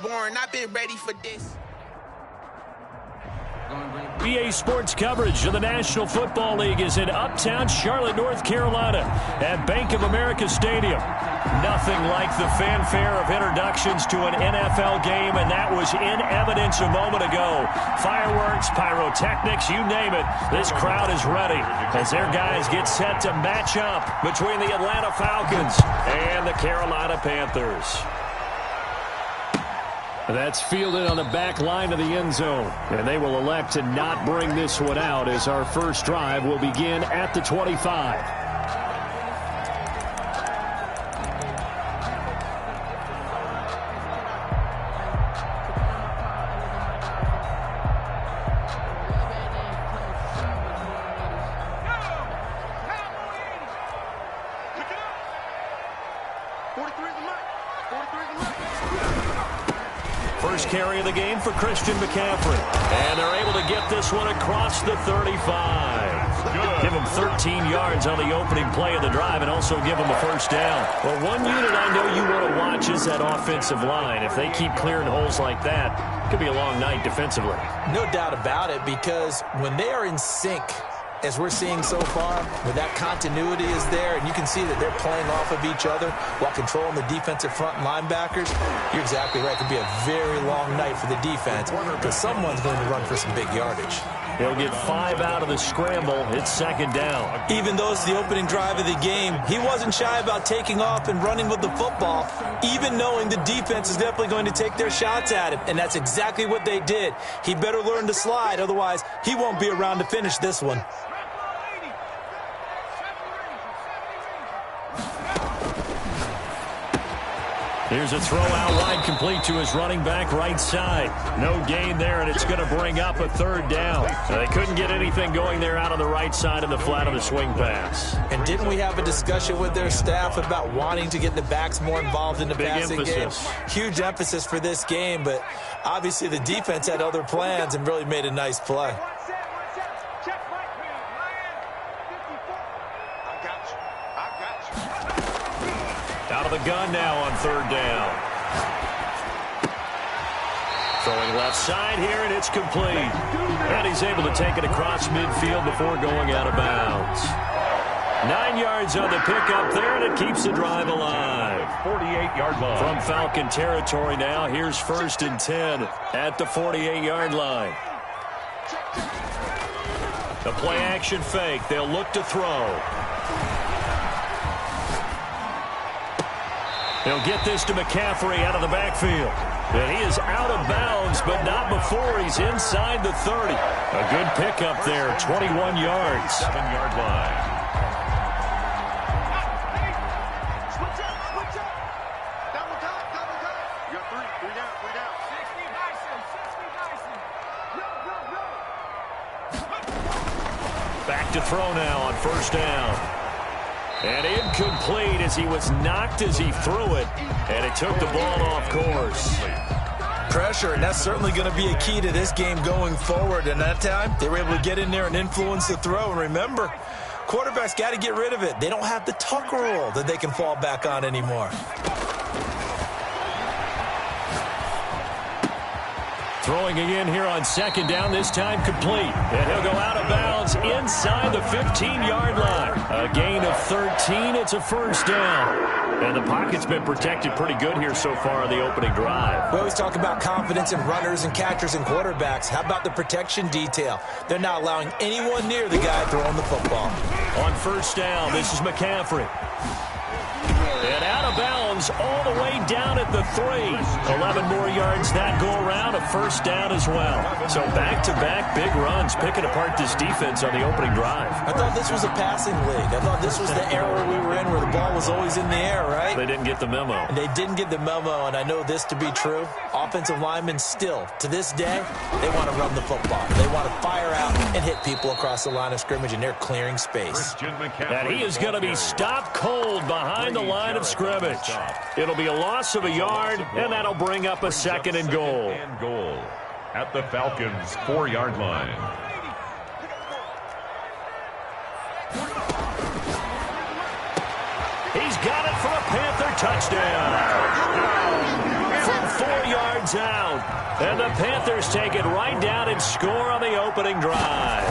born. I've been ready for this. EA Sports coverage of the National Football League is in uptown Charlotte, North Carolina at Bank of America Stadium. Nothing like the fanfare of introductions to an NFL game, and that was in evidence a moment ago. Fireworks, pyrotechnics, you name it. This crowd is ready as their guys get set to match up between the Atlanta Falcons and the Carolina Panthers. That's fielded on the back line of the end zone. And they will elect to not bring this one out as our first drive will begin at the 25. First carry of the game for Christian McCaffrey. And they're able to get this one across the 35. Give him 13 yards on the opening play of the drive and also give him a first down. Well, one unit I know you want to watch is that offensive line. If they keep clearing holes like that, it could be a long night defensively. No doubt about it, because when they are in sync, as we're seeing so far, when that continuity is there, and you can see that they're playing off of each other while controlling the defensive front linebackers, you're exactly right. It could be a very long night for the defense because someone's going to run for some big yardage. He'll get 5 out of the scramble. It's second down. Even though it's the opening drive of the game, he wasn't shy about taking off and running with the football, even knowing the defense is definitely going to take their shots at him, and that's exactly what they did. He better learn to slide, otherwise he won't be around to finish this one. Here's a throw out wide, complete to his running back right side. No gain there, and it's going to bring up a third down. They couldn't get anything going there out on the right side of the flat of the swing pass. And didn't we have a discussion with their staff about wanting to get the backs more involved in the passing game? Huge emphasis for this game, but obviously the defense had other plans and really made a nice play. Out of the gun now on third down. Throwing left side here, and it's complete. And he's able to take it across midfield before going out of bounds. 9 yards on the pickup there, and it keeps the drive alive. 48-yard line. From Falcon territory now, here's 1st and 10 at the 48-yard line. The play-action fake. They'll look to throw. He'll get this to McCaffrey out of the backfield. And he is out of bounds, but not before he's inside the 30. A good pickup there, 21 yards. 7-yard line. Back to throw now on first down. And incomplete as he was knocked as he threw it. And it took the ball off course. Pressure, and that's certainly going to be a key to this game going forward. And that time, they were able to get in there and influence the throw. And remember, quarterbacks got to get rid of it. They don't have the tuck rule that they can fall back on anymore. Throwing again here on second down, this time complete. And he'll go out of bounds inside the 15-yard line. A gain of 13. It's a first down. And the pocket's been protected pretty good here so far on the opening drive. We always talk about confidence in runners and catchers and quarterbacks. How about the protection detail? They're not allowing anyone near the guy throwing the football. On first down, this is McCaffrey. And out of bounds all the way down at the 3. 11 more yards that go around, a first down as well. So back-to-back big runs, picking apart this defense on the opening drive. I thought this was a passing league. I thought this was the era we were in where the ball was always in the air, right? They didn't get the memo. And they didn't get the memo, and I know this to be true. Offensive linemen still, to this day, they want to run the football. They want to fire out and hit people across the line of scrimmage, and they're clearing space. And he is going to be stopped cold behind the line of scrimmage. It'll be a loss of a yard, and that'll bring up a second and goal. At the Falcons' 4-yard line. He's got it for a Panther touchdown. From 4 yards one's out. And the Panthers take it right down and score on the opening drive.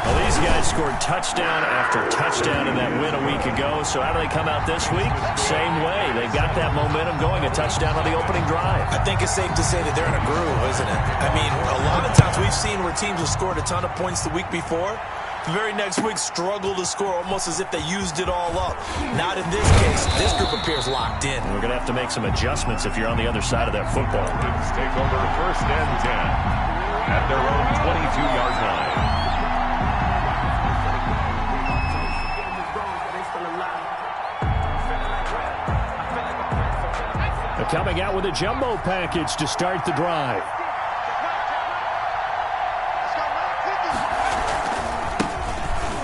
Well, these guys scored touchdown after touchdown in that win a week ago. So how do they come out this week? Same way. They've got that momentum going, a touchdown on the opening drive. I think it's safe to say that they're in a groove, isn't it? I mean, a lot of times we've seen where teams have scored a ton of points the week before. The very next week struggle to score almost as if they used it all up. Not in this case. This group appears locked in. We're going to have to make some adjustments if you're on the other side of that football. Let's take over first and 10 at their own 22-yard line. Coming out with a jumbo package to start the drive.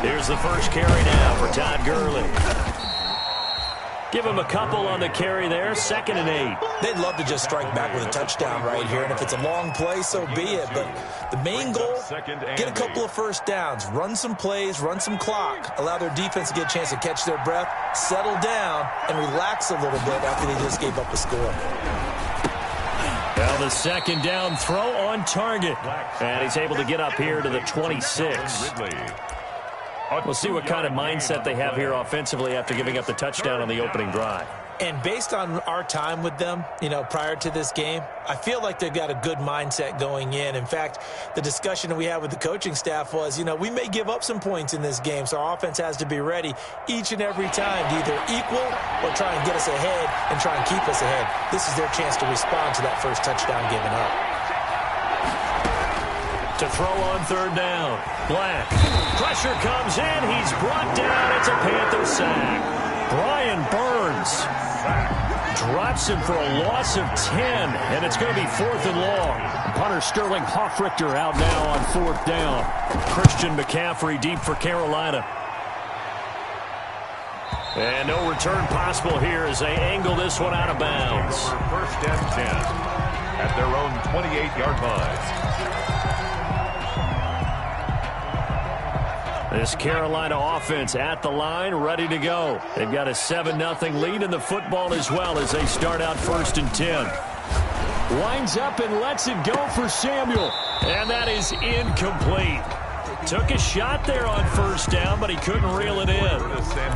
Here's the first carry now for Todd Gurley. Give him a couple on the carry there, 2nd and 8. They'd love to just strike back with a touchdown right here, and if it's a long play, so be it. But the main goal, get a couple of first downs, run some plays, run some clock, allow their defense to get a chance to catch their breath, settle down, and relax a little bit after they just gave up a score. Well, the 2nd down throw on target. And he's able to get up here to the 26. We'll see what kind of mindset they have here offensively after giving up the touchdown on the opening drive. And based on our time with them, prior to this game, I feel like they've got a good mindset going in. In fact, the discussion that we had with the coaching staff was, we may give up some points in this game, so our offense has to be ready each and every time to either equal or try and get us ahead and try and keep us ahead. This is their chance to respond to that first touchdown given up. To throw on 3rd down. Black. Pressure comes in. He's brought down. It's a Panther sack. Brian Burns drops him for a loss of 10, and it's going to be 4th and long. Punter Sterling Hoffrichter out now on 4th down. Christian McCaffrey deep for Carolina. And no return possible here as they angle this one out of bounds. First and 10 at their own 28-yard line. This Carolina offense at the line, ready to go. They've got a 7-0 lead in the football as well as they start out 1st and 10. Winds up and lets it go for Samuel. And that is incomplete. Took a shot there on 1st down, but he couldn't reel it in.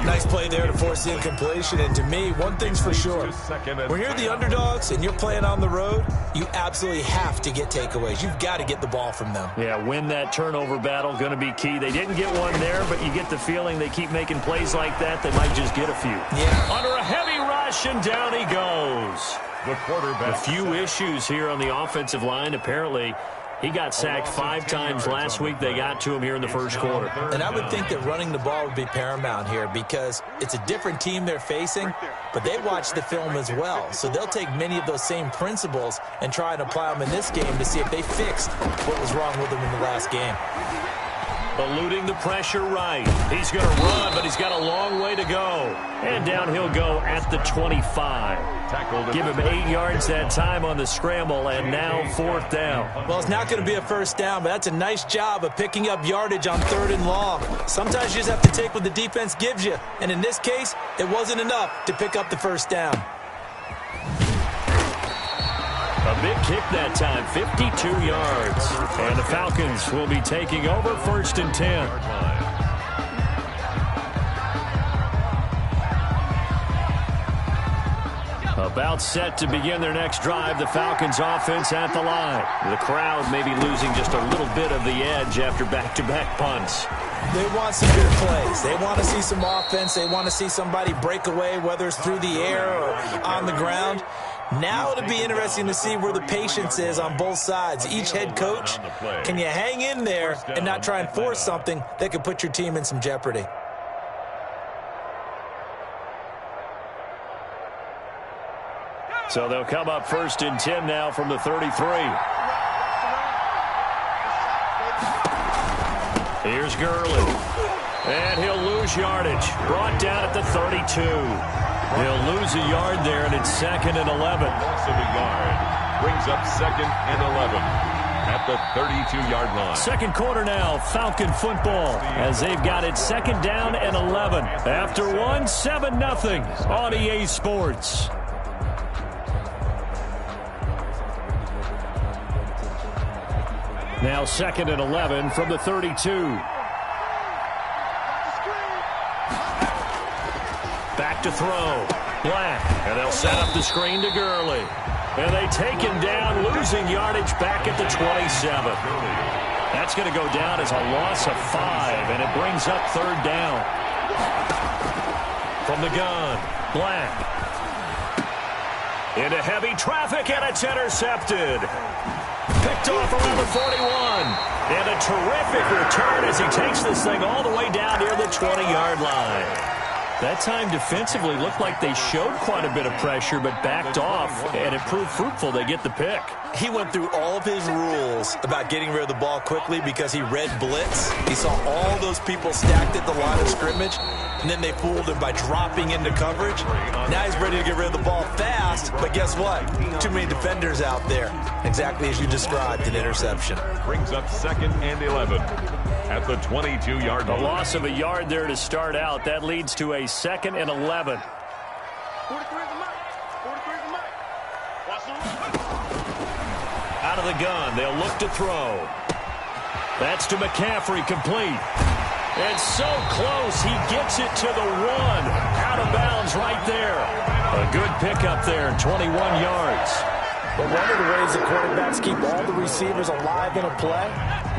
Nice play there to force the incompletion. And to me, one thing's for sure. When you're the underdogs and you're playing on the road, you absolutely have to get takeaways. You've got to get the ball from them. Yeah, win that turnover battle, going to be key. They didn't get one there, but you get the feeling they keep making plays like that, they might just get a few. Yeah. Under a heavy rush, and down he goes. The quarterback. A few issues here on the offensive line, apparently. He got sacked 5 times last week. They got to him here in the first quarter. And I would think that running the ball would be paramount here because it's a different team they're facing, but they watch the film as well. So they'll take many of those same principles and try and apply them in this game to see if they fixed what was wrong with them in the last game. Eluding the pressure right. He's going to run, but he's got a long way to go. And down he'll go at the 25. Give him 8 yards that time on the scramble, and now 4th down. Well, it's not going to be a first down, but that's a nice job of picking up yardage on 3rd and long. Sometimes you just have to take what the defense gives you, and in this case, it wasn't enough to pick up the first down. A big kick that time, 52 yards. And the Falcons will be taking over 1st and 10. About set to begin their next drive, the Falcons offense at the line. The crowd may be losing just a little bit of the edge after back-to-back punts. They want some good plays. They want to see some offense. They want to see somebody break away, whether it's through the air or on the ground. Now it'll be interesting to see where the patience is on both sides. Each head coach, can you hang in there and not try and force something that could put your team in some jeopardy? So they'll come up 1st and 10 now from the 33. Here's Gurley. And he'll lose yardage. Brought down at the 32. He'll lose a yard there, and it's 2nd and 11. Loss of a yard. Brings up 2nd and 11 at the 32-yard line. Second quarter now, Falcon football, as they've got it 2nd down and 11. After 7-0 on EA Sports. Now 2nd and 11 from the 32. Back to throw. Black. And they'll set up the screen to Gurley. And they take him down, losing yardage back at the 27. That's going to go down as a loss of 5, and it brings up 3rd down. From the gun, Black. Into heavy traffic, and it's intercepted. Picked off around the 41. And a terrific return as he takes this thing all the way down near the 20-yard line. That time defensively looked like they showed quite a bit of pressure but backed off, and it proved fruitful. They get the pick. He went through all of his rules about getting rid of the ball quickly because he read blitz. He saw all those people stacked at the line of scrimmage, and then they fooled him by dropping into coverage. Now he's ready to get rid of the ball fast, but guess what? Too many defenders out there. Exactly as you described, an interception. Brings up 2nd and 11 at the 22-yard line. A loss of a yard there to start out. That leads to a 2nd and 11. Out of the gun, they'll look to throw. That's to McCaffrey, complete. And so close, he gets it to the 1. Out of bounds right there. A good pickup there, 21 yards. But one of the ways the quarterbacks keep all the receivers alive in a play,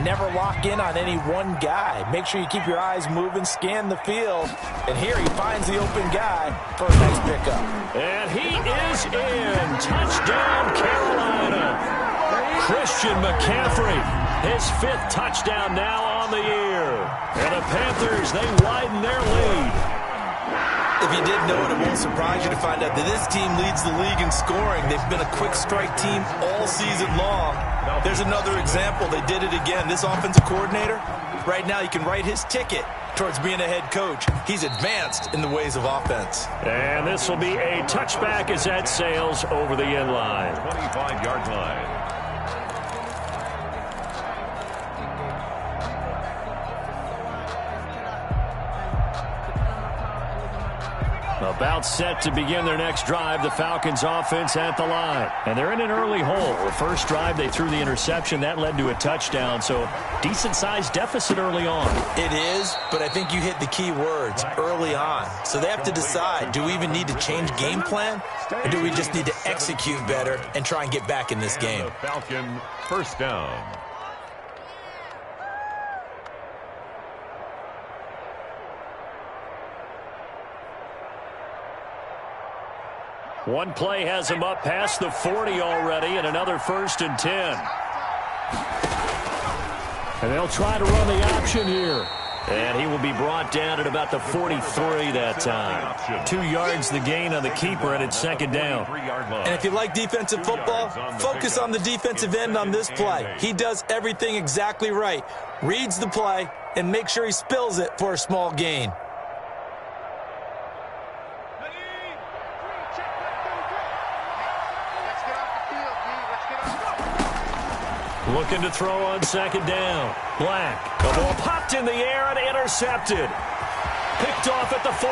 never lock in on any one guy. Make sure you keep your eyes moving, scan the field. And here he finds the open guy for a nice pickup. And he is in. Touchdown, Carolina. Christian McCaffrey, his 5th touchdown now on the year. And the Panthers, they widen their lead. If you didn't know it, it won't surprise you to find out that this team leads the league in scoring. They've been a quick strike team all season long. There's another example. They did it again. This offensive coordinator, right now you can write his ticket towards being a head coach. He's advanced in the ways of offense. And this will be a touchback as that sails over the end line. 25-yard line. About set to begin their next drive, the Falcons offense at the line. And they're in an early hole. The first drive, they threw the interception. That led to a touchdown, so decent-sized deficit early on. It is, but I think you hit the key words, early on. So they have to decide, do we even need to change game plan, or do we just need to execute better and try and get back in this game? Falcon, 1st down. One play has him up past the 40 already, and another 1st and 10. And they'll try to run the option here. And he will be brought down at about the 43 that time. 2 yards the gain on the keeper, and it's 2nd down. And if you like defensive football, focus on the defensive end on this play. He does everything exactly right. Reads the play, and make sure he spills it for a small gain. Looking to throw on 2nd down. Black. The ball popped in the air and intercepted. Picked off at the 40.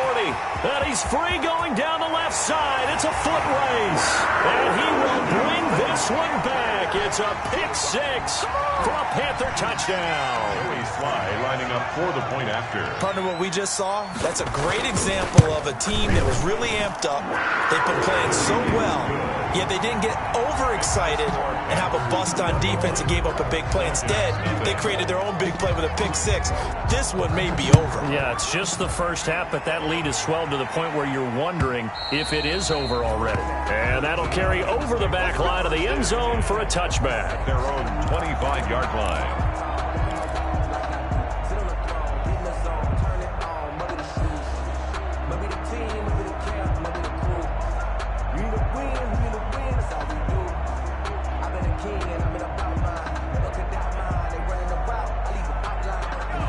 And he's free going down the left side. It's a foot race. And he will bring this one back. It's a pick 6 for a Panther touchdown. Joey Sly lining up for the point after. Partner, what we just saw, that's a great example of a team that was really amped up. They've been playing so well, yet they didn't get overexcited and have a bust on defense and gave up a big play. Instead, they created their own big play with a pick 6. This one may be over. Yeah, it's just the first half, but that lead has swelled to the point where you're wondering if it is over already. And that'll carry over the back line of the end zone for a touchback. Their own 25-yard line.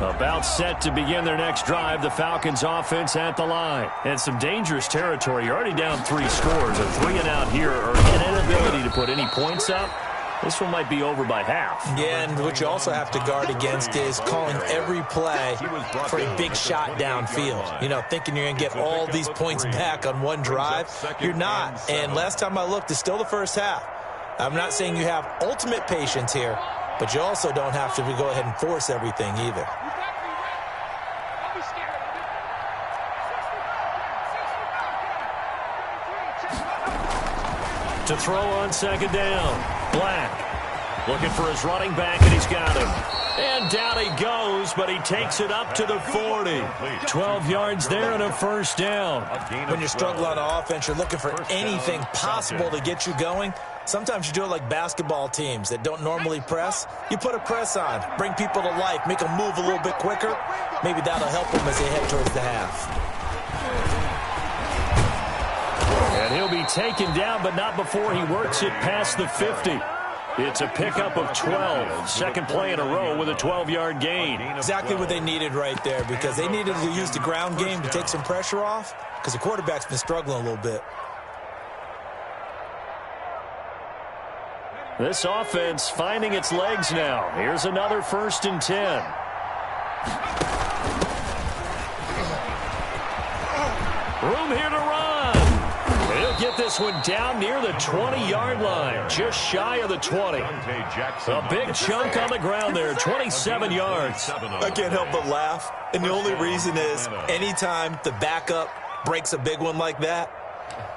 About set to begin their next drive, the Falcons offense at the line. And some dangerous territory. You're already down 3 scores. A 3-and-out here, or an inability to put any points up. This one might be over by half. Yeah, and what you also have to guard against is calling every play for a big shot downfield. You know, thinking you're going to get all these points back on one drive. You're not. And last time I looked, it's still the first half. I'm not saying you have ultimate patience here, but you also don't have to go ahead and force everything either. To throw on second down. Black looking for his running back, and he's got him. And down he goes, but he takes it up to the 40. 12 yards there and a first down. When you're struggling on offense, you're looking for anything possible to get you going. Sometimes you do it like basketball teams that don't normally press. You put a press on, bring people to life, make them move a little bit quicker. Maybe that'll help them as they head towards the half. And he'll be taken down, but not before he works it past the 50. It's a pickup of 12. Second play in a row with a 12-yard gain. Exactly what they needed right there, because they needed to use the ground game to take some pressure off, because the quarterback's been struggling a little bit. This offense finding its legs now. Here's another 1st and 10. Room here to run. He'll get this one down near the 20-yard line, just shy of the 20. A big chunk on the ground there, 27 yards. I can't help but laugh, and the only reason is anytime the backup breaks a big one like that,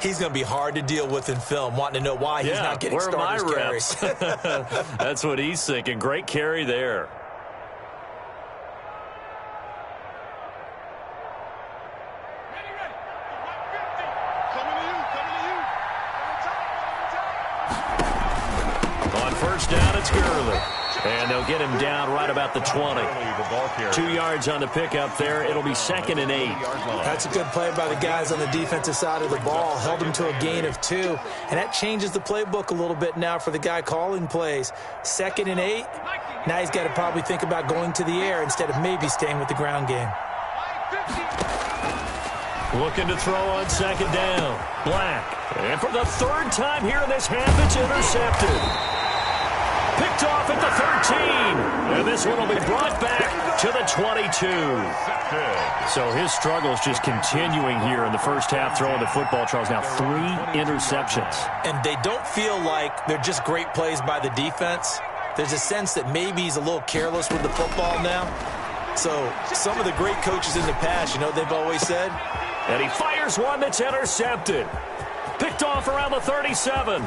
he's going to be hard to deal with in film, wanting to know why he's not getting starters carries. That's what he's thinking. Great carry there. On first down, it's Gurley. And they'll get him down right about the 20. 2 yards on the pickup there. It'll be 2nd and 8. That's a good play by the guys on the defensive side of the ball. Held him to a gain of 2. And that changes the playbook a little bit now for the guy calling plays. 2nd and 8. Now he's got to probably think about going to the air instead of maybe staying with the ground game. Looking to throw on second down. Black. And for the 3rd time here in this half, it's intercepted. Picked off at the 13. And this one will be brought back to the 22. So his struggles just continuing here in the first half, throwing the football. Charles, now 3 interceptions. And they don't feel like they're just great plays by the defense. There's a sense that maybe he's a little careless with the football now. So some of the great coaches in the past, you know, they've always said. And he fires one that's intercepted. Picked off around the 37.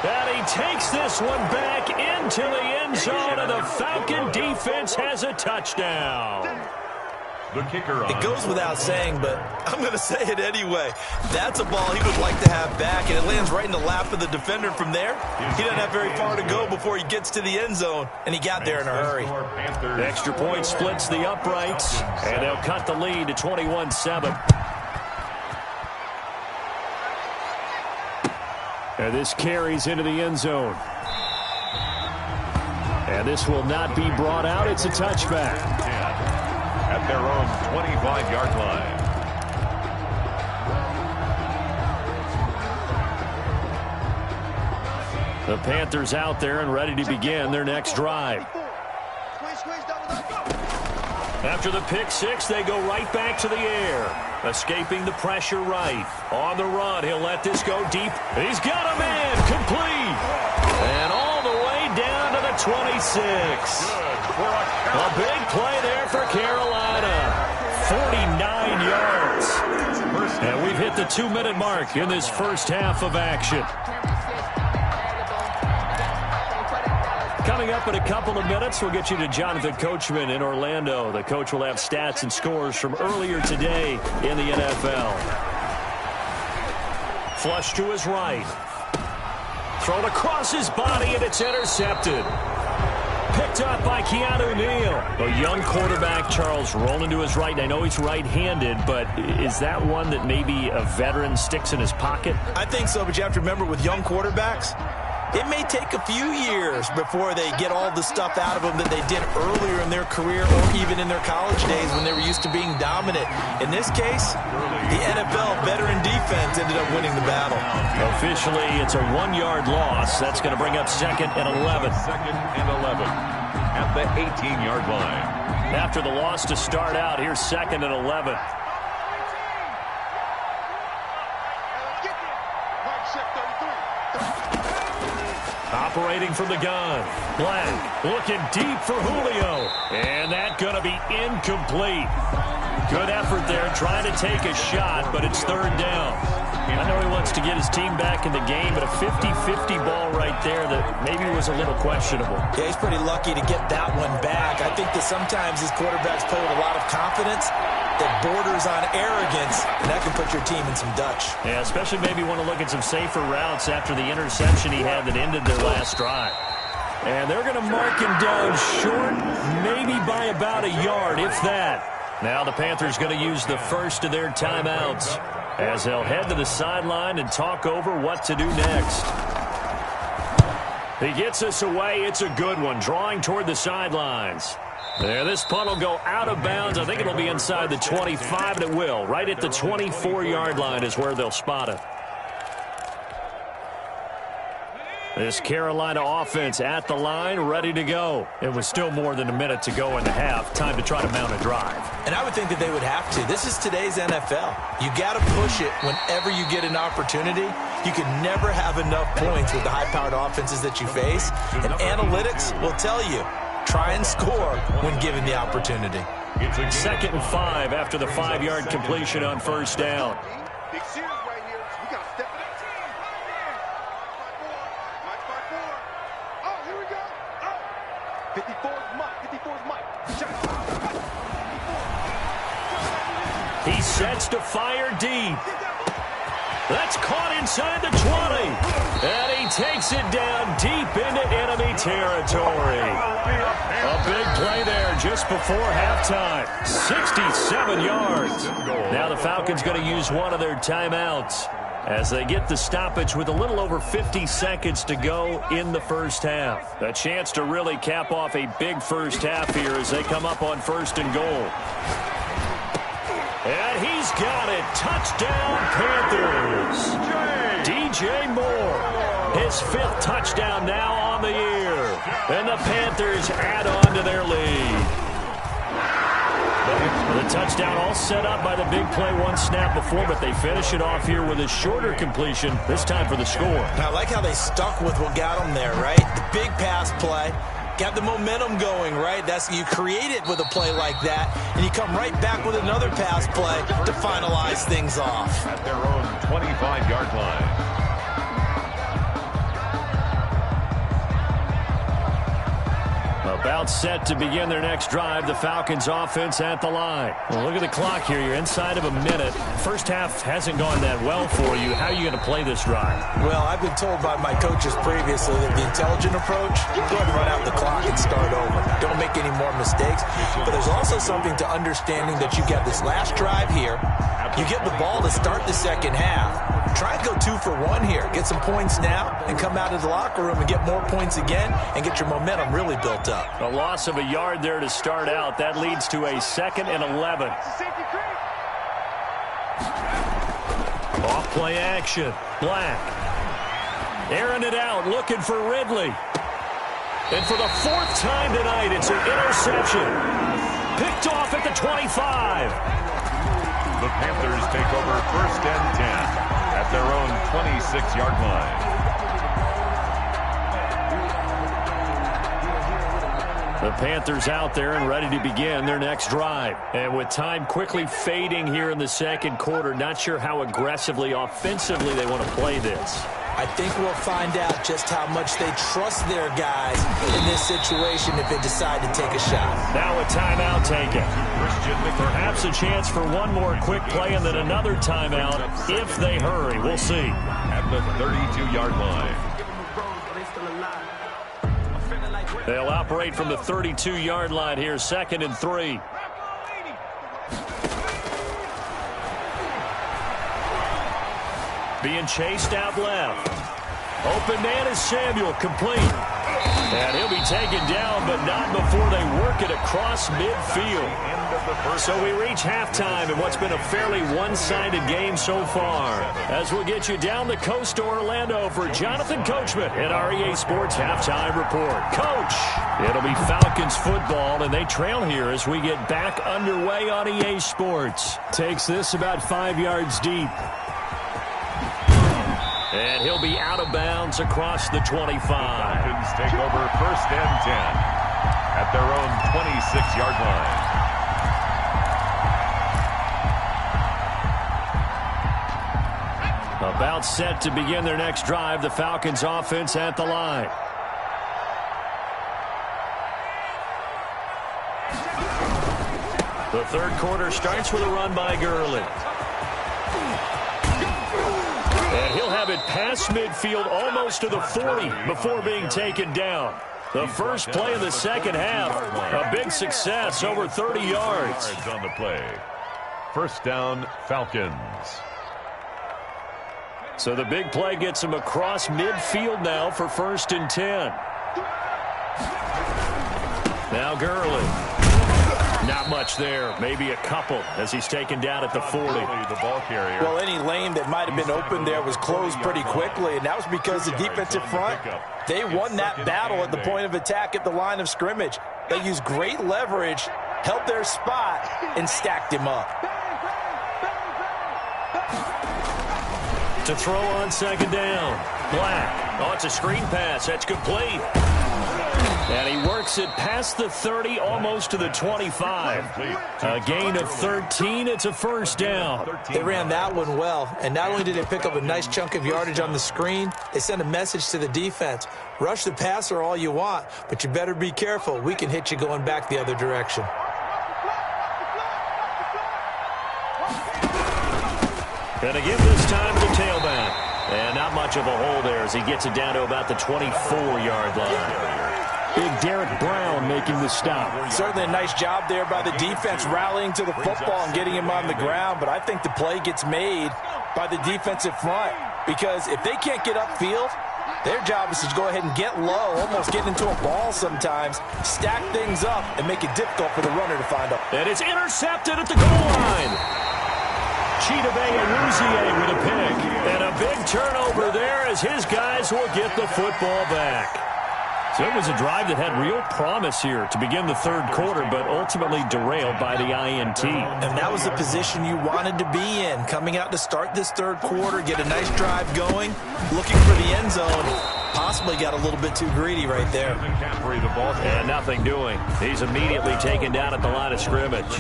And he takes this one back into the end zone, and the Falcon defense has a touchdown. The kicker It goes without saying, but I'm going to say it anyway. That's a ball he would like to have back, and it lands right in the lap of the defender from there. He doesn't have very far to go before he gets to the end zone, and he got there in a hurry. The extra point splits the uprights, and they'll cut the lead to 21-7. And this carries into the end zone. And this will not be brought out. It's a touchback. At their own 25-yard line. The Panthers out there and ready to begin their next drive. After the pick six, they go right back to the air. Escaping the pressure right. On the run, he'll let this go deep. He's got a man, complete. And all the way down to the 26. A big play there for Carolina. 49 yards. And we've hit the 2-minute mark in this first half of action. Coming up in a couple of minutes, we'll get you to Jonathan Coachman in Orlando. The coach will have stats and scores from earlier today in the NFL. Flush to his right. Thrown across his body, and it's intercepted. Picked up by Keanu Neal. A young quarterback, Charles, rolling to his right. And I know he's right-handed, but is that one that maybe a veteran sticks in his pocket? I think so, but you have to remember with young quarterbacks, it may take a few years before they get all the stuff out of them that they did earlier in their career or even in their college days when they were used to being dominant. In this case, the NFL veteran defense ended up winning the battle. Officially, it's a 1-yard loss. That's going to bring up 2nd and 11. 2nd and 11 at the 18-yard line. After the loss to start out, here's 2nd and 11. Operating from the gun. Black looking deep for Julio. And that going to be incomplete. Good effort there trying to take a shot, but it's third down. I know he wants to get his team back in the game, but a 50-50 ball right there that maybe was a little questionable. Yeah, he's pretty lucky to get that one back. I think that sometimes these quarterbacks play with a lot of confidence that borders on arrogance, and that can put your team in some Dutch. Yeah, especially maybe want to look at some safer routes after the interception he had that ended their last drive. And they're going to mark him down short, maybe by about a yard, if that. Now the Panthers going to use the first of their timeouts as they'll head to the sideline and talk over what to do next. He gets us away. It's a good one, drawing toward the sidelines. There, this punt will go out of bounds. I think it'll be inside the 25, and it will. Right at the 24-yard line is where they'll spot it. This Carolina offense at the line, ready to go. It was still more than a minute to go in the half. Time to try to mount a drive. And I would think that they would have to. This is today's NFL. You got to push it whenever you get an opportunity. You can never have enough points with the high-powered offenses that you face. And analytics will tell you, try and score when given the opportunity. It's 2nd and 5 after the 5-yard completion on first down. He sets to fire deep. That's caught inside the 20. And he takes it down deep into enemy territory. A big play there just before halftime. 67 yards. Now the Falcons going to use one of their timeouts as they get the stoppage with a little over 50 seconds to go in the first half. A chance to really cap off a big first half here as they come up on 1st and goal. And he's got it. Touchdown, Panthers. DJ Moore. His 5th touchdown now on the year. And the Panthers add on to their lead. The touchdown all set up by the big play one snap before, but they finish it off here with a shorter completion, this time for the score. Now, I like how they stuck with what got them there, right? The big pass play. Got the momentum going, right? You create it with a play like that, and you come right back with another pass play to finalize things off. At their own 25-yard line. About set to begin their next drive. The Falcons offense at the line. Well, look at the clock here. You're inside of a minute. First half hasn't gone that well for you. How are you going to play this drive? Well, I've been told by my coaches previously that the intelligent approach, go ahead and run out the clock and start over. Don't make any more mistakes. But there's also something to understanding that you get this last drive here. You get the ball to start the second half. Try and go 2 for 1 here. Get some points now and come out of the locker room and get more points again and get your momentum really built up. A loss of a yard there to start out. That leads to a 2nd and 11. Off play action. Black. Airing it out, looking for Ridley. And for the 4th time tonight, it's an interception. Picked off at the 25. The Panthers take over 1st and 10 at their own 26-yard line. The Panthers out there and ready to begin their next drive. And with time quickly fading here in the second quarter, not sure how aggressively, offensively they want to play this. I think we'll find out just how much they trust their guys in this situation if they decide to take a shot. Now a timeout taken. Perhaps a chance for one more quick play and then another timeout if they hurry. We'll see. At the 32-yard line. They'll operate from the 32-yard line here, 2nd and 3. Being chased out left. Open man is Samuel, complete. And he'll be taken down, but not before they work it across midfield. So we reach halftime in what's been a fairly one-sided game so far. As we'll get you down the coast to Orlando for Jonathan Coachman at our EA Sports Halftime Report. Coach, it'll be Falcons football, and they trail here as we get back underway on EA Sports. Takes this about 5 yards deep. And he'll be out of bounds across the 25. Falcons take over first and 10 at their own 26-yard line. About set to begin their next drive, the Falcons offense at the line. The third quarter starts with a run by Gurley. And he'll have it past midfield almost to the 40 before being taken down. The first play of the second half, a big success, over 30 yards. On the play. First down, Falcons. So the big play gets him across midfield now for first and 10. Now Gurley. Not much there. Maybe a couple as he's taken down at the 40. The ball carrier. Well, any lane that might have been open there was closed pretty quickly, and that was because the defensive front, they won that battle at the point of attack at the line of scrimmage. They used great leverage, held their spot, and stacked him up. To throw on second down. Black. Oh, it's a screen pass. That's complete. And he works it past the 30, almost to the 25. A gain of 13. It's a first down. They ran that one well, and not only did they pick up a nice chunk of yardage on the screen, they sent a message to the defense. Rush the passer all you want, but you better be careful. We can hit you going back the other direction. And again this time to the tailback. And not much of a hole there as he gets it down to about the 24-yard line. Big Derek Brown making the stop. Certainly a nice job there by the defense rallying to the football and getting him on the ground, but I think the play gets made by the defensive front because if they can't get upfield, their job is to go ahead and get low, almost get into a ball sometimes, stack things up, and make it difficult for the runner to find up. And it's intercepted at the goal line. Chidobe Awuzie with a pick. And a big turnover there as his guys will get the football back. So it was a drive that had real promise here to begin the third quarter, but ultimately derailed by the INT. And that was the position you wanted to be in, coming out to start this third quarter, get a nice drive going, looking for the end zone. Possibly got a little bit too greedy right there. And nothing doing. He's immediately taken down at the line of scrimmage.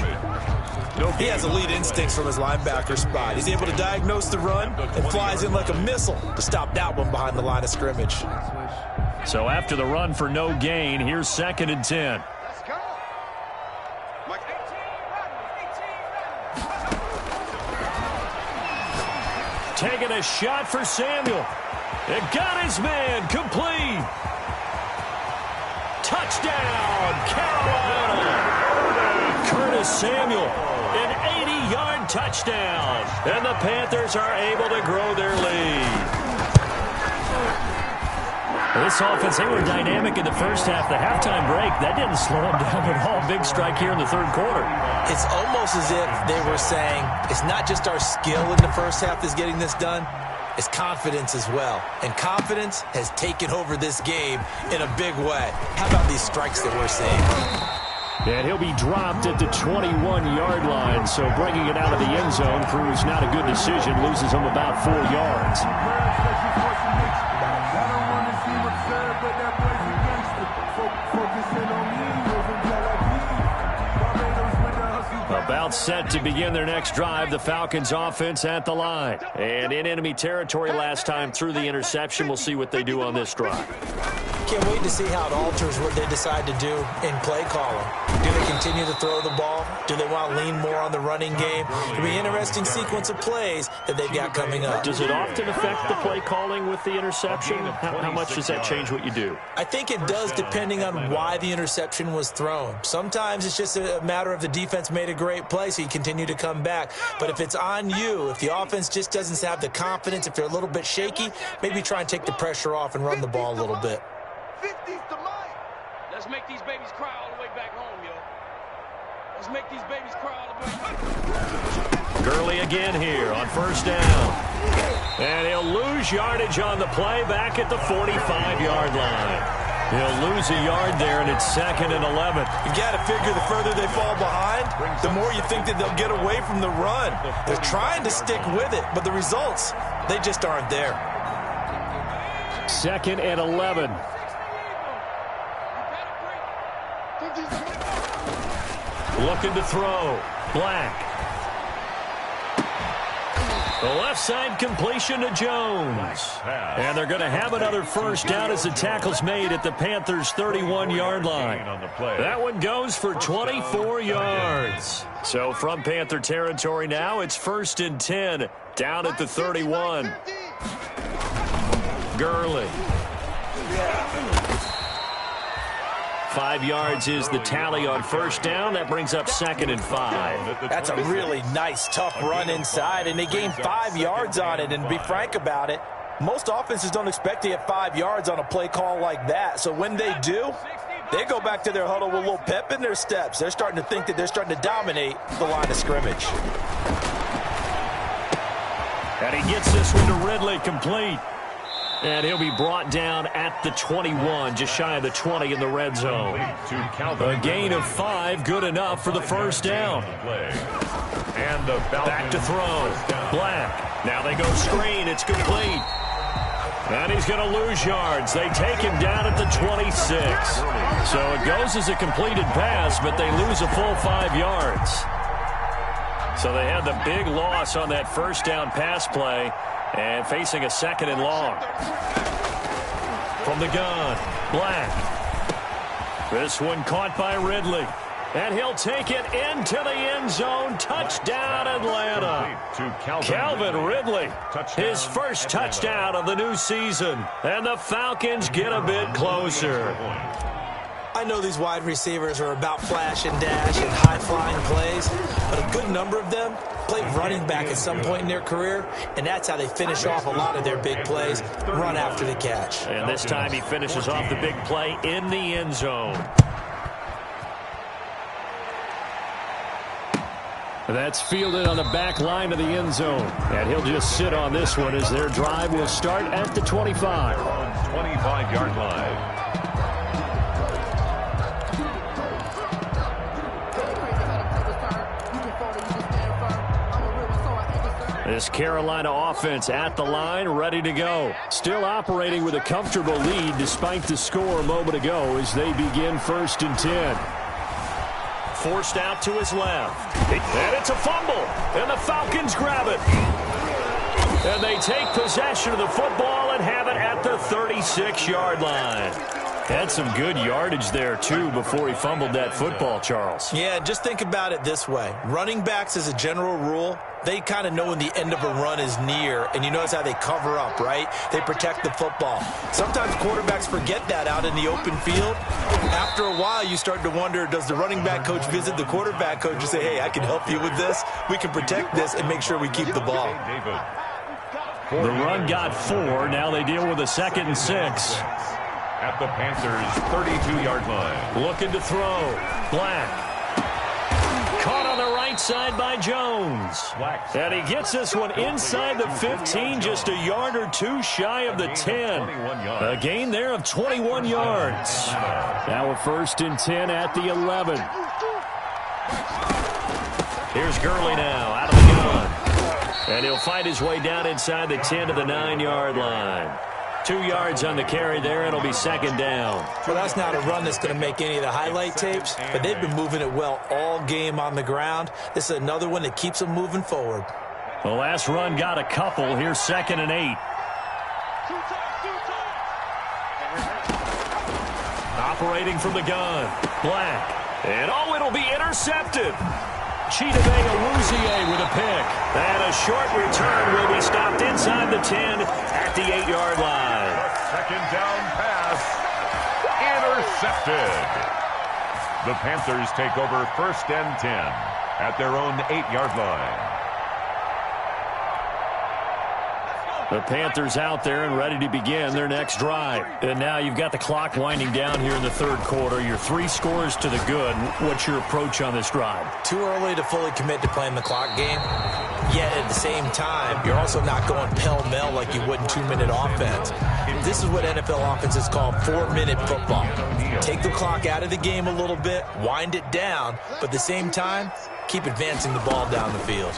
He has elite instincts from his linebacker spot. He's able to diagnose the run and flies in like a missile to stop that one behind the line of scrimmage. So after the run for no gain, here's second and 10. Taking a shot for Samuel. It got his man complete. Touchdown, Carolina. Curtis Samuel, an 80-yard touchdown. And the Panthers are able to grow their lead. This offense, they were dynamic in the first half. The halftime break, that didn't slow them down at all. Big strike here in the third quarter. It's almost as if they were saying, it's not just our skill in the first half that's getting this done, it's confidence as well. And confidence has taken over this game in a big way. How about these strikes that we're seeing? And he'll be dropped at the 21-yard line, so bringing it out of the end zone proves not a good decision, loses him about 4 yards. About set to begin their next drive, the Falcons offense at the line. And in enemy territory last time through the interception. We'll see what they do on this drive. Can't wait to see how it alters what they decide to do in play calling. Do they continue to throw the ball? Do they want to lean more on the running game? It'll be an interesting sequence of plays that they've got coming up. Does it often affect the play calling with the interception? How much does that change what you do? I think it does depending on why the interception was thrown. Sometimes it's just a matter of the defense made a great play, so you continue to come back. But if it's on you, if the offense just doesn't have the confidence, if they're a little bit shaky, maybe try and take the pressure off and run the ball a little bit. Let's make these babies cry all the way back home, yo. Let's make these babies cry all the way back home. Gurley again here on first down. And he'll lose yardage on the play back at the 45-yard line. He'll lose a yard there, and it's second and 11. You got to figure the further they fall behind, the more you think that they'll get away from the run. They're trying to stick with it, but the results, they just aren't there. 2nd and 11. Looking to throw. Black. The left side completion to Jones. And they're going to have another first down as the tackle's made at the Panthers' 31-yard line. That one goes for 24 yards. So from Panther territory now, it's 1st and 10 down at the 31. Gurley. 5 yards is the tally on first down. That brings up 2nd and 5. That's a really nice, tough run inside, and they gained 5 yards on it. And to be frank about it, most offenses don't expect to get 5 yards on a play call like that. So when they do, they go back to their huddle with a little pep in their steps. They're starting to think that they're starting to dominate the line of scrimmage. And he gets this one to Ridley, complete. And he'll be brought down at the 21, just shy of the 20 in the red zone. A gain of 5, good enough for the first down. And the back to throw. Black. Now they go screen. It's complete. And he's going to lose yards. They take him down at the 26. So it goes as a completed pass, but they lose a full 5 yards. So they had the big loss on that first down pass play. And facing a 2nd and long. From the gun, Black. This one caught by Ridley. And he'll take it into the end zone. Touchdown, Atlanta. Calvin Ridley, his first touchdown of the new season. And the Falcons get a bit closer. I know these wide receivers are about flash and dash and high-flying plays, but a good number of them played running back at some point in their career, and that's how they finish off a lot of their big plays, run after the catch. And this time he finishes off the big play in the end zone. That's fielded on the back line of the end zone. And he'll just sit on this one as their drive will start at the 25. 25-yard line. This Carolina offense at the line, ready to go. Still operating with a comfortable lead despite the score a moment ago as they begin 1st and 10. Forced out to his left. And it's a fumble. And the Falcons grab it. And they take possession of the football and have it at the 36-yard line. Had some good yardage there, too, before he fumbled that football, Charles. Yeah, just think about it this way. Running backs, as a general rule, they kind of know when the end of a run is near, and you notice how they cover up, right? They protect the football. Sometimes quarterbacks forget that out in the open field. After a while, you start to wonder, does the running back coach visit the quarterback coach and say, hey, I can help you with this? We can protect this and make sure we keep the ball. The run got 4. Now they deal with a 2nd and 6. At the Panthers' 32-yard line. Looking to throw. Black. Caught on the right side by Jones. And he gets this one inside the 15, just a yard or two shy of the 10. A gain there of 21 yards. Now a 1st and 10 at the 11. Here's Gurley now out of the gun. And he'll fight his way down inside the 10 to the 9-yard line. 2 yards on the carry there. It'll be 2nd down. Well, that's not a run that's going to make any of the highlight tapes, but they've been moving it well all game on the ground. This is another one that keeps them moving forward. The last run got a couple. Here's 2nd and 8. Operating from the gun. Black. And it'll be intercepted. Chidobe Awuzie with a pick. And a short return will be stopped inside the 10 at the 8-yard line. Second down pass. Intercepted. The Panthers take over 1st and 10 at their own 8-yard line. The Panthers out there and ready to begin their next drive. And now you've got the clock winding down here in the 3rd quarter. You're 3 scores to the good. What's your approach on this drive? Too early to fully commit to playing the clock game. Yet at the same time, you're also not going pell-mell like you would in 2-minute offense. This is what NFL offenses call 4-minute football. Take the clock out of the game a little bit, wind it down, but at the same time, keep advancing the ball down the field.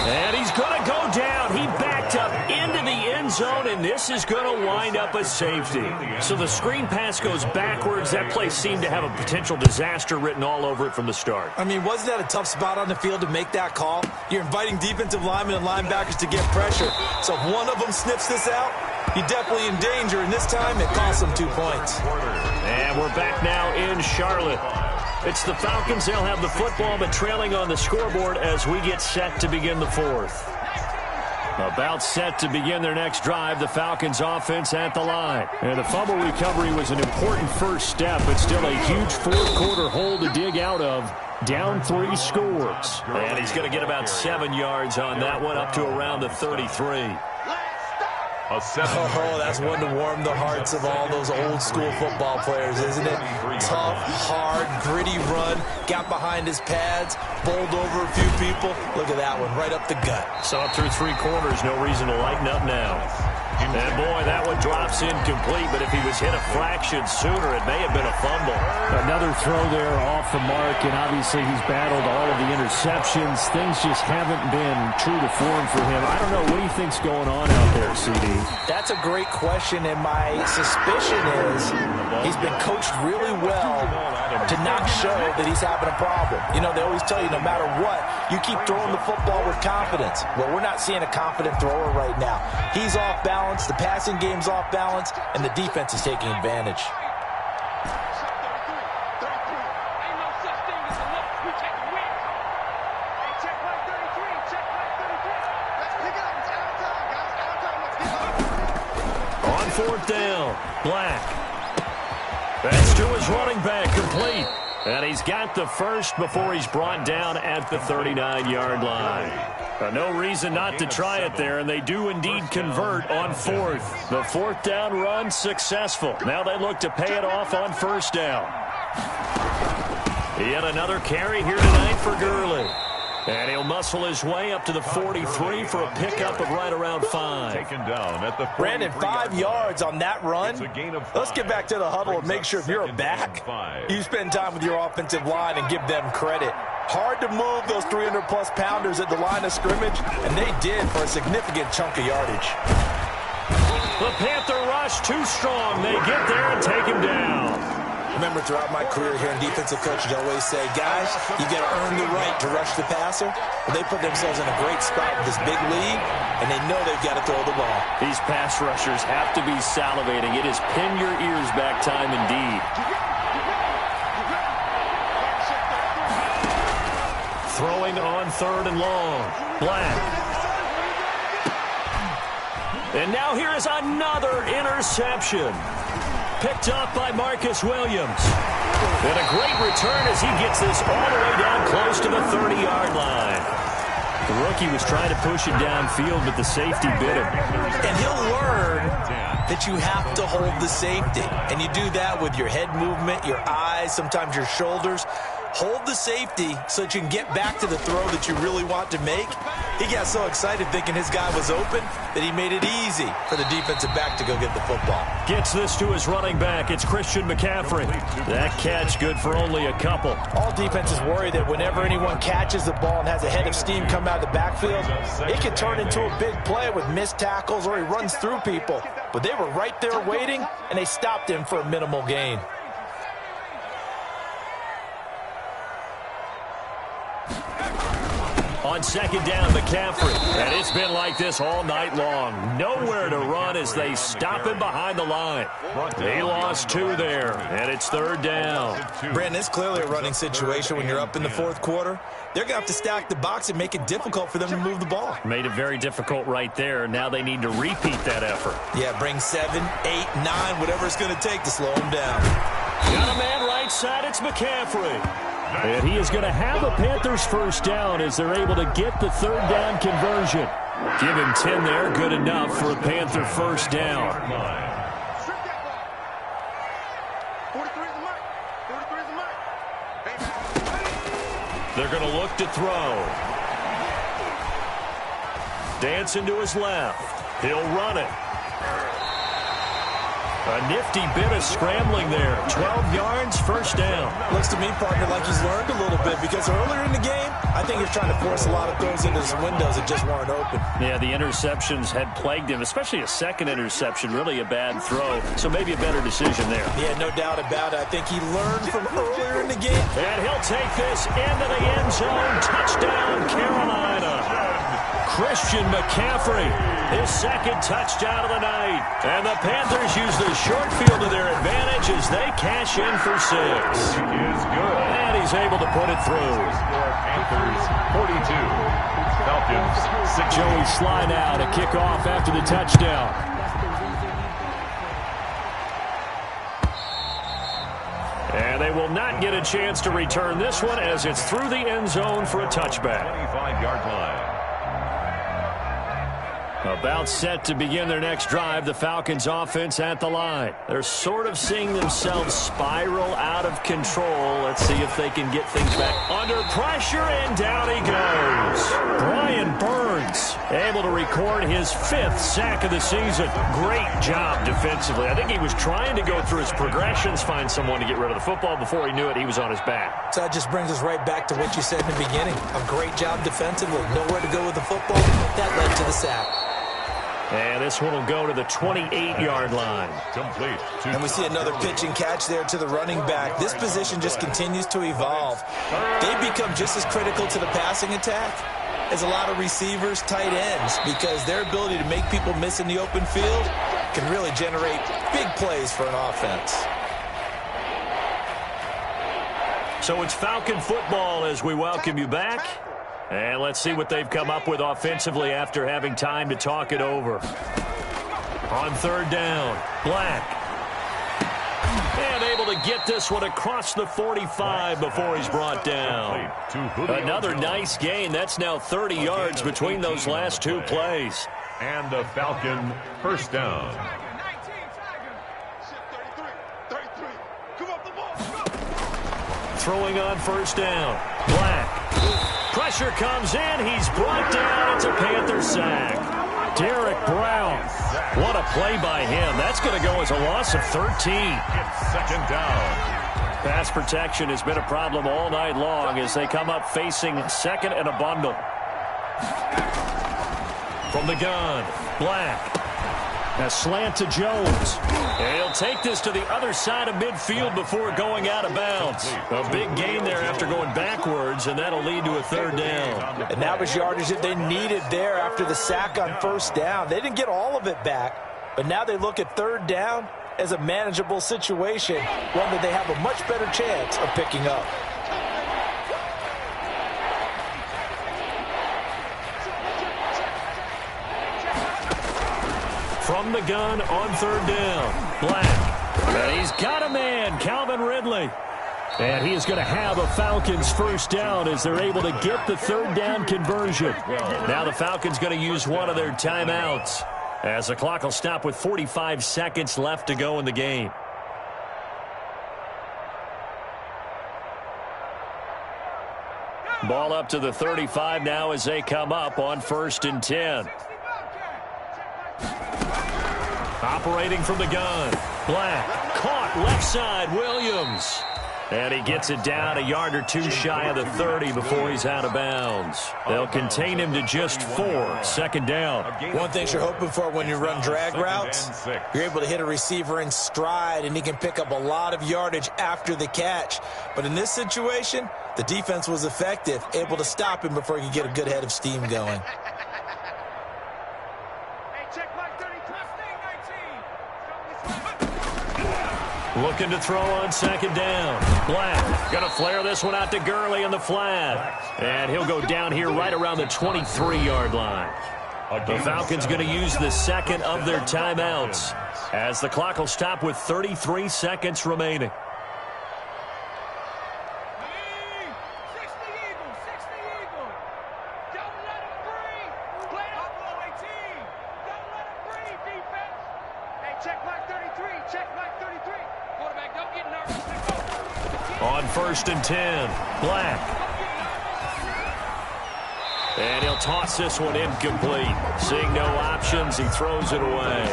And he's going to go down. He backed picked up into the end zone, and this is going to wind up a safety. So the screen pass goes backwards. That play seemed to have a potential disaster written all over it from the start. I mean, wasn't that a tough spot on the field to make that call? You're inviting defensive linemen and linebackers to get pressure. So if one of them sniffs this out, you're definitely in danger, and this time it costs them 2 points. And we're back now in Charlotte. It's the Falcons. They'll have the football, but trailing on the scoreboard as we get set to begin the fourth. About set to begin their next drive, the Falcons offense at the line. And the fumble recovery was an important first step, but still a huge fourth-quarter hole to dig out of. Down 3 scores. And he's going to get about 7 yards on that one, up to around the 33. Oh, that's one to warm the hearts of all those old-school football players, isn't it? Tough, hard, gritty run, got behind his pads, bowled over a few people. Look at that one, right up the gut. So up through 3 quarters, no reason to lighten up now. And, boy, that one drops incomplete, but if he was hit a fraction sooner, it may have been a fumble. Another throw there off the mark, and obviously he's battled all of the interceptions. Things just haven't been true to form for him. I don't know. What do you think's going on out there, CD? That's a great question, and my suspicion is he's been coached really well to not show that he's having a problem. You know, they always tell you no matter what, you keep throwing the football with confidence. Well, we're not seeing a confident thrower right now. He's off balance, the passing game's off balance, and the defense is taking advantage. On 4th down, Black. That's to his running back, complete. And he's got the first before he's brought down at the 39-yard line. No reason not to try it there, and they do indeed convert on 4th. The 4th down run successful. Now they look to pay it off on 1st down. Yet another carry here tonight for Gurley. And he'll muscle his way up to the 43 for a pickup of right around 5. Taken down at the Brandon, 5 yards on that run. Let's get back to the huddle and make sure if you're a back, you spend time with your offensive line and give them credit. Hard to move those 300-plus pounders at the line of scrimmage, and they did for a significant chunk of yardage. The Panther rush too strong. They get there and take him down. Remember, throughout my career here in defensive coaching, I always say, guys, you got to earn the right to rush the passer. Well, they put themselves in a great spot with this big lead, and they know they've got to throw the ball. These pass rushers have to be salivating. It is pin your ears back time indeed. Throwing on 3rd and long. Black. And now here is another interception. Picked up by Marcus Williams. And a great return as he gets this all the way down close to the 30-yard line. The rookie was trying to push it downfield, but the safety bit him. And he'll learn that you have to hold the safety. And you do that with your head movement, your eyes, sometimes your shoulders. Hold the safety so that you can get back to the throw that you really want to make. He got so excited thinking his guy was open that he made it easy for the defensive back to go get the football. Gets this to his running back. It's Christian McCaffrey. That catch good for only a couple. All defenses worry that whenever anyone catches the ball and has a head of steam come out of the backfield, it can turn into a big play with missed tackles or he runs through people. But they were right there waiting, and they stopped him for a minimal gain. On 2nd down, McCaffrey. And it's been like this all night long. Nowhere to run as they stop him behind the line. He lost 2 there, and it's 3rd down. Brandon, it's clearly a running situation when you're up in the 4th quarter. They're going to have to stack the box and make it difficult for them to move the ball. Made it very difficult right there. Now they need to repeat that effort. Yeah, bring 7, 8, 9, whatever it's going to take to slow them down. Got a man right side. It's McCaffrey. And he is going to have a Panthers first down as they're able to get the 3rd down conversion. Give him 10 there, good enough for a Panther first down. They're going to look to throw. Dancing to his left. He'll run it. A nifty bit of scrambling there. 12 yards, first down. Looks to me, partner, like he's learned a little bit because earlier in the game, I think he was trying to force a lot of throws into his windows that just weren't open. Yeah, the interceptions had plagued him, especially a second interception, really a bad throw. So maybe a better decision there. Yeah, no doubt about it. I think he learned from earlier in the game. And he'll take this into the end zone. Touchdown, Carolina. Christian McCaffrey, his second touchdown of the night. And the Panthers use the short field to their advantage as they cash in for 6. He is good. And he's able to put it through. Panthers 42. Falcons 6. Joey Sly now to kick off after the touchdown. And they will not get a chance to return this one as it's through the end zone for a touchback. 25-yard line. About set to begin their next drive, the Falcons offense at the line. They're sort of seeing themselves spiral out of control. Let's see if they can get things back under pressure, and down he goes. Brian Burns able to record his 5th sack of the season. Great job defensively. I think he was trying to go through his progressions, find someone to get rid of the football. Before he knew it, he was on his back. So that just brings us right back to what you said in the beginning. A great job defensively. Nowhere to go with the football. That led to the sack. And this one will go to the 28-yard line. Complete. And we see another pitch and catch there to the running back. This position just continues to evolve. They become just as critical to the passing attack as a lot of receivers, tight ends, because their ability to make people miss in the open field can really generate big plays for an offense. So it's Falcon football as we welcome you back. And let's see what they've come up with offensively after having time to talk it over. On third down, Black. And able to get this one across the 45 before he's brought down. Another nice gain. That's now 30 yards between those last 2 plays. And the Falcon first down. Throwing on first down, Black. Pressure comes in. He's brought down. It's a Panther sack. Derek Brown. What a play by him. That's going to go as a loss of 13. It's second down. Pass protection has been a problem all night long as they come up facing second and a bundle. From the gun, Black. A slant to Jones. And he'll take this to the other side of midfield before going out of bounds. A big gain there after going backwards, and that'll lead to a third down. And that was yardage that they needed there after the sack on first down. They didn't get all of it back, but now they look at third down as a manageable situation, one that they have a much better chance of picking up. From the gun on third down, Black. And he's got a man, Calvin Ridley. And he is going to have a Falcons first down as they're able to get the third down conversion. Now the Falcons going to use one of their timeouts as the clock will stop with 45 seconds left to go in the game. Ball up to the 35 now as they come up on 1st and 10. Operating from the gun, Black, caught left side, Williams. And he gets it down a yard or 2 shy of the 30 before he's out of bounds. They'll contain him to just 4, second down. One thing you're hoping for when you run drag routes, you're able to hit a receiver in stride, and he can pick up a lot of yardage after the catch. But in this situation, the defense was effective, able to stop him before he could get a good head of steam going. Looking to throw on second down. Black going to flare this one out to Gurley in the flat. And he'll go down here right around the 23-yard line. The Falcons going to use the second of their timeouts as the clock will stop with 33 seconds remaining. On 1st and 10, Black. And he'll toss this one incomplete. Seeing no options, he throws it away.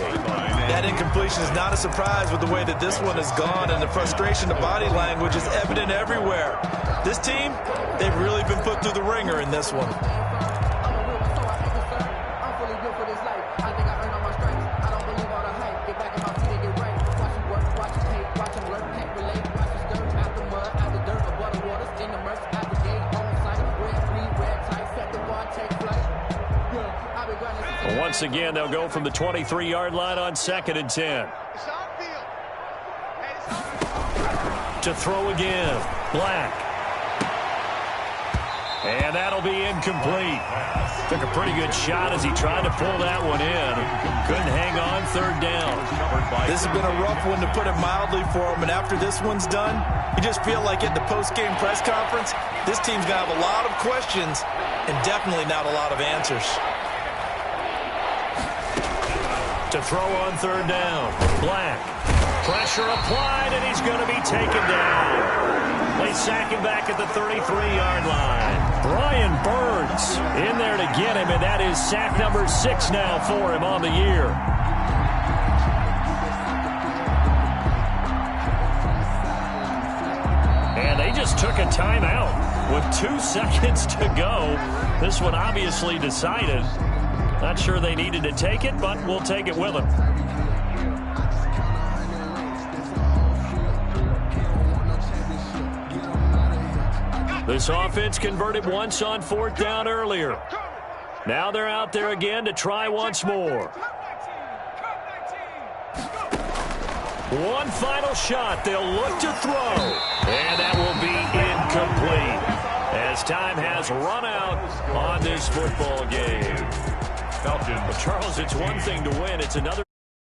That incompletion is not a surprise with the way that this one has gone, and the frustration, the body language is evident everywhere. This team, they've really been put through the ringer in this one. Once again, they'll go from the 23-yard line on 2nd and 10. To throw again, Black. And that'll be incomplete. Took a pretty good shot as he tried to pull that one in. Couldn't hang on, 3rd down. This has been a rough one, to put it mildly, for him. And after this one's done, you just feel like at the post-game press conference, this team's going to have a lot of questions and definitely not a lot of answers. To throw on 3rd down, Black. Pressure applied, and he's going to be taken down. They sack him back at the 33-yard line. Brian Burns in there to get him, and that is sack number 6 now for him on the year. And they just took a timeout with 2 seconds to go. This one obviously decided. Not sure they needed to take it, but we'll take it with them. This offense converted once on 4th down earlier. Now they're out there again to try once more. One final shot. They'll look to throw. And that will be incomplete, as time has run out on this football game. Well, Charles, it's one thing to win. It's another.